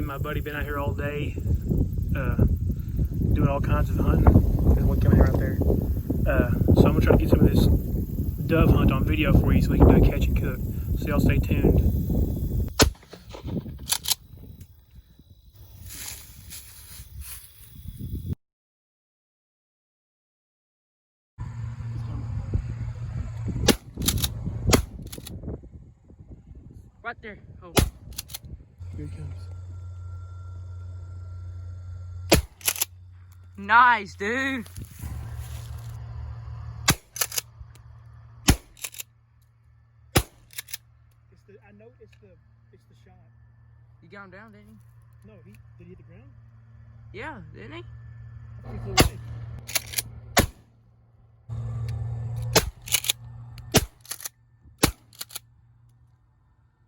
and my buddy been out here all day doing all kinds of hunting. There's one coming right there. So I'm gonna try to get some of this dove hunt on video for you so we can do a catch and cook. So y'all stay tuned. Right there. Oh. Here he comes. Nice, dude. I know it's the shot. You got him down, didn't you? No, did he hit the ground? Yeah, didn't he? I think he flew away.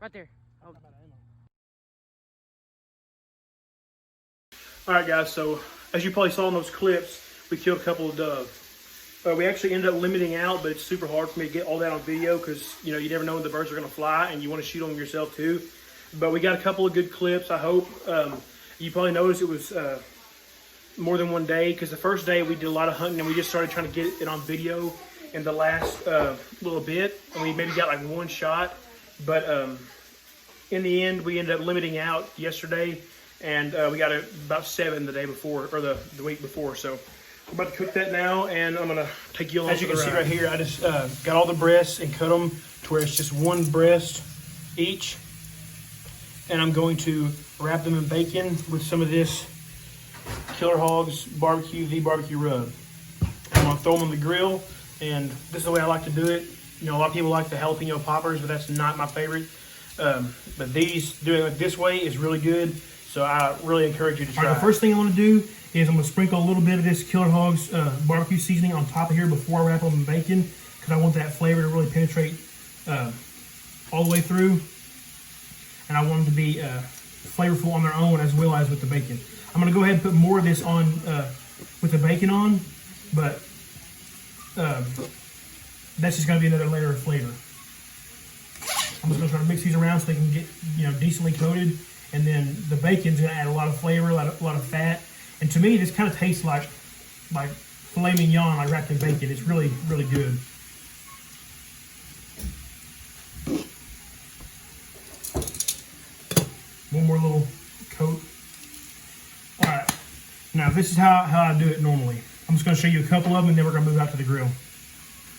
Right there. Oh. All right, guys. So as you probably saw in those clips, we killed a couple of dove. We actually ended up limiting out, but it's super hard for me to get all that on video because you never know when the birds are going to fly, and you want to shoot them yourself too. But we got a couple of good clips. I hope you probably noticed it was more than one day because the first day we did a lot of hunting and we just started trying to get it on video in the last little bit, and we maybe got like one shot. But in the end, we ended up limiting out yesterday, and we got about 7 the day before, or the week before. So we're about to cook that now, and I'm gonna take you along. As you can see right here, I just got all the breasts and cut them to where it's just one breast each, and I'm going to wrap them in bacon with some of this Killer Hogs barbecue, the barbecue rub. I'm gonna throw them on the grill, and this is the way I like to do it. A lot of people like the jalapeno poppers, but that's not my favorite. But doing it this way is really good. So I really encourage you to try. All right, the first thing I want to do is I'm going to sprinkle a little bit of this Killer Hogs barbecue seasoning on top of here before I wrap them in bacon, because I want that flavor to really penetrate all the way through. And I want them to be flavorful on their own as well as with the bacon. I'm going to go ahead and put more of this on with the bacon on, but that's just going to be another layer of flavor. I'm just going to try to mix these around so they can get decently coated. And then the bacon's going to add a lot of flavor, a lot of fat. And to me, this kind of tastes like filet mignon, like wrapped in bacon. It's really, really good. One more little coat. All right. Now, this is how I do it normally. I'm just going to show you a couple of them, and then we're going to move out to the grill.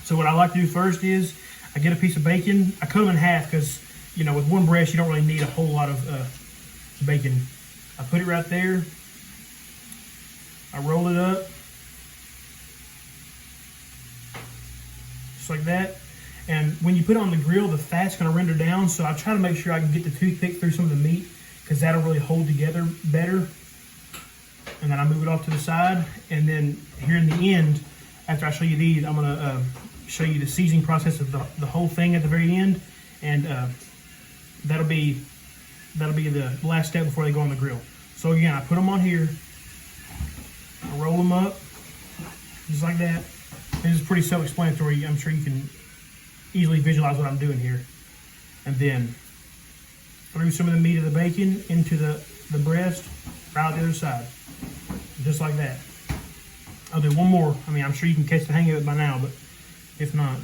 So what I like to do first is I get a piece of bacon. I cut them in half because, with one breast, you don't really need a whole lot of bacon. I put it right there. I roll it up. Just like that. And when you put it on the grill, the fat's going to render down. So I try to make sure I can get the toothpick through some of the meat because that'll really hold together better. And then I move it off to the side. And then here in the end, after I show you these, I'm going to show you the seasoning process of the whole thing at the very end. And that'll be the last step before they go on the grill. So again, I put them on here, I roll them up, just like that. This is pretty self-explanatory. I'm sure you can easily visualize what I'm doing here. And then through some of the meat of the bacon into the breast, right out the other side, just like that. I'll do one more. I'm sure you can catch the hang of it by now, but if not,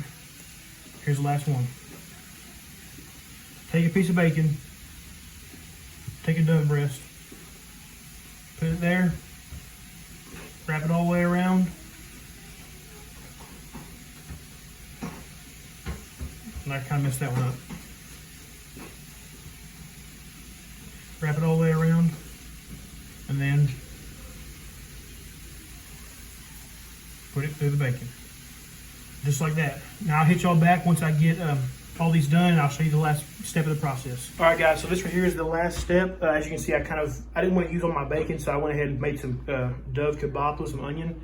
here's the last one. Take a piece of bacon, take a dove breast, put it there, wrap it all the way around, and I kind of messed that one up. Wrap it all the way around, and then put it through the bacon. Just like that. Now I'll hit y'all back once I get all these done, and I'll show you the last step of the process. All right, guys, so this right here is the last step. As you can see, I didn't want to use all my bacon, so I went ahead and made some dove kebab with some onion.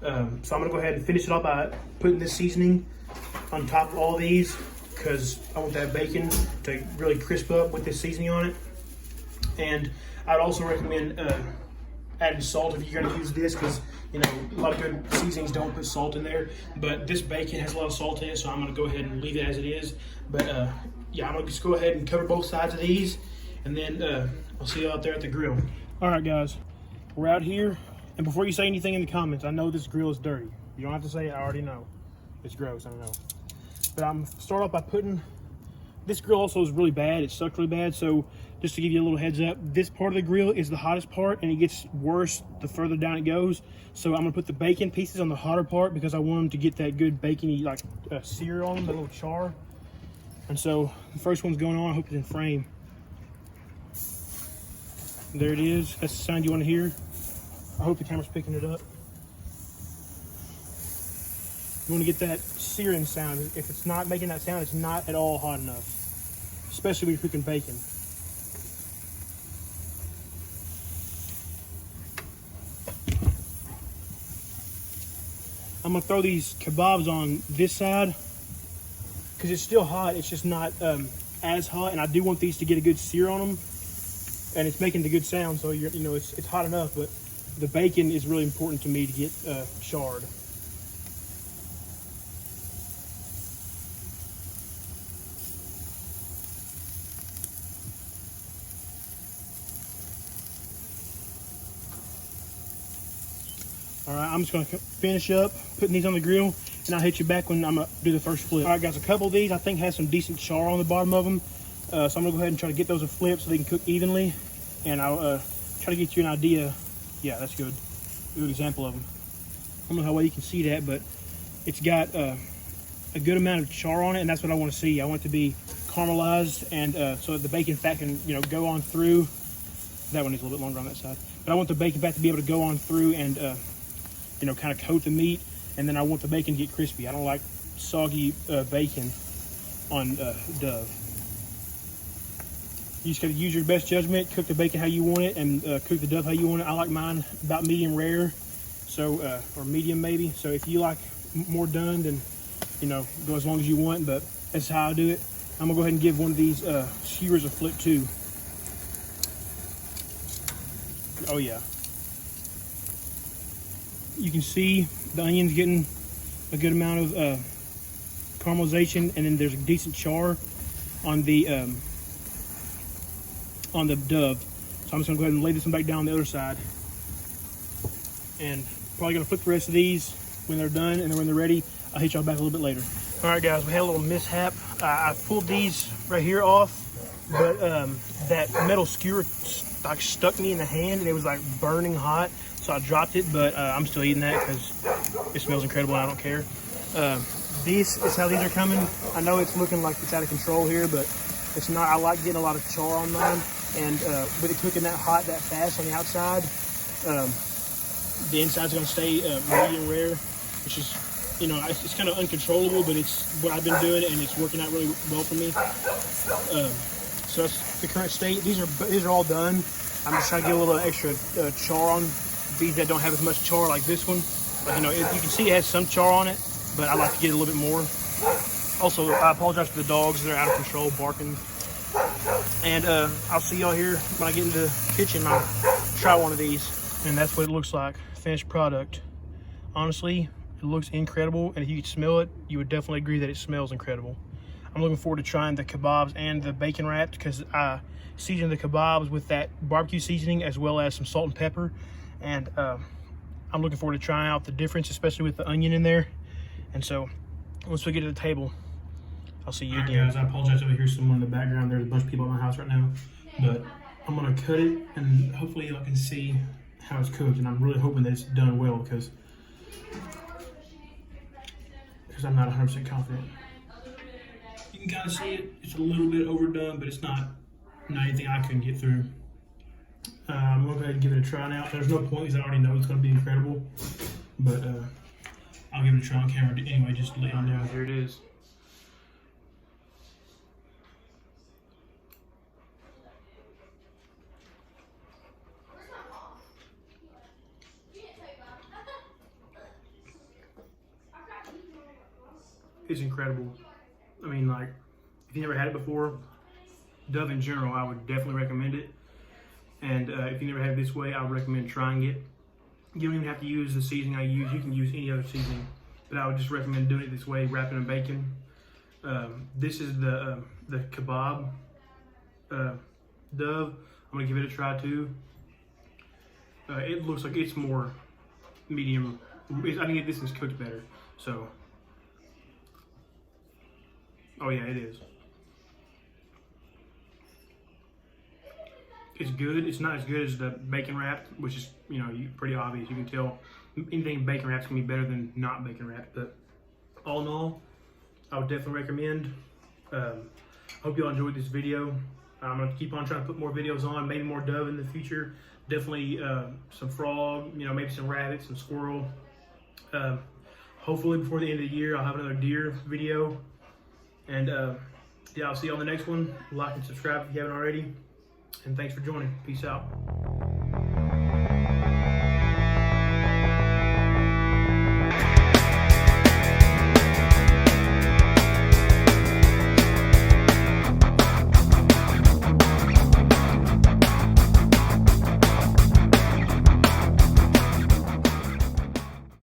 So I'm gonna go ahead and finish it off by putting this seasoning on top of all these because I want that bacon to really crisp up with this seasoning on it. And I'd also recommend adding salt if you're gonna use this because a lot of good seasonings don't put salt in there, but this bacon has a lot of salt in it, so I'm gonna go ahead and leave it as it is. But yeah, I'm gonna just go ahead and cover both sides of these, And then I'll see you out there at the grill. All right, guys, we're out here. And before you say anything in the comments, I know this grill is dirty. You don't have to say it, I already know. It's gross, I know. But I'm start off by putting, this grill also is really bad. It sucked really bad. So just to give you a little heads up, this part of the grill is the hottest part, and it gets worse the further down it goes. So I'm gonna put the bacon pieces on the hotter part because I want them to get that good bacony like sear on them, that little char. And so the first one's going on. I hope it's in frame. There it is. That's the sound you want to hear. I hope the camera's picking it up. You want to get that searing sound. If it's not making that sound, it's not at all hot enough, especially when you're cooking bacon. I'm gonna throw these kebabs on this side because it's still hot. It's just not as hot, and I do want these to get a good sear on them, and it's making the good sound. So you know it's hot enough, but the bacon is really important to me to get charred. All right, I'm just gonna finish up putting these on the grill, and I'll hit you back when I'm gonna do the first flip. All right, guys, a couple of these I think has some decent char on the bottom of them, so I'm gonna go ahead and try to get those a flip so they can cook evenly, and I'll try to get you an idea. Yeah, that's good. Good example of them. I don't know how well you can see that, but it's got a good amount of char on it, and that's what I want to see. I want it to be caramelized, and so that the bacon fat can go on through. That one is a little bit longer on that side, but I want the bacon fat to be able to go on through and kind of coat the meat, and then I want the bacon to get crispy. I don't like soggy bacon on Dove. You just gotta use your best judgment, cook the bacon how you want it, and cook the Dove how you want it. I like mine about medium rare, so or medium maybe. So if you like more done, then go as long as you want, but that's how I do it. I'm gonna go ahead and give one of these skewers a flip too. Oh yeah. You can see the onions getting a good amount of caramelization, and then there's a decent char on the Dove. So I'm just gonna go ahead and lay this one back down on the other side, and probably gonna flip the rest of these when they're done, and then when they're ready, I'll hit y'all back a little bit later. All right, guys, we had a little mishap. I pulled these right here off, but that metal skewer like stuck me in the hand, and it was like burning hot. So I dropped it, but I'm still eating that because it smells incredible and I don't care. This is how these are coming. I know it's looking like it's out of control here, but it's not. I like getting a lot of char on mine, and with it cooking that hot, that fast on the outside, the inside's gonna stay medium rare, which is, it's kind of uncontrollable, but it's what I've been doing, and it's working out really well for me. So that's the current state. These are all done. I'm just trying to get a little extra char on these that don't have as much char like this one. But, you can see it has some char on it, but I like to get a little bit more. Also, I apologize for the dogs. They're out of control, barking. And I'll see y'all here when I get into the kitchen. I'll try one of these. And that's what it looks like, finished product. Honestly, it looks incredible. And if you could smell it, you would definitely agree that it smells incredible. I'm looking forward to trying the kebabs and the bacon wrapped, because I seasoned the kebabs with that barbecue seasoning as well as some salt and pepper. And I'm looking forward to trying out the difference, especially with the onion in there. And so once we get to the table, I'll see you again. Guys, I apologize if I hear someone in the background. There's a bunch of people at my house right now, but I'm gonna cut it, and hopefully y'all can see how it's cooked. And I'm really hoping that it's done well, because I'm not 100% confident. You can kind of see it. It's a little bit overdone, but it's not anything I couldn't get through. I'm gonna go ahead and give it a try now. There's no point because I already know it's gonna be incredible, but I'll give it a try on camera anyway, just to let y'all know. Here it is. It's incredible. I mean, like, if you never had it before, Dove in general, I would definitely recommend it. And if you never had it this way, I would recommend trying it. You don't even have to use the seasoning I use. You can use any other seasoning, but I would just recommend doing it this way, wrapping in bacon. This is the kebab dove. I'm gonna give it a try too. It looks like it's more medium. I think this is cooked better. So, oh yeah, it is. It's good. It's not as good as the bacon wrapped, which is, you know, pretty obvious. You can tell anything bacon wrapped can be better than not bacon wrapped. But all in all, I would definitely recommend. Hope y'all enjoyed this video. I'm gonna keep on trying to put more videos on, maybe more dove in the future. Definitely some frog, you know, maybe some rabbit, some squirrel. Hopefully before the end of the year, I'll have another deer video. And yeah, I'll see you on the next one. Like and subscribe if you haven't already. And thanks for joining. Peace out.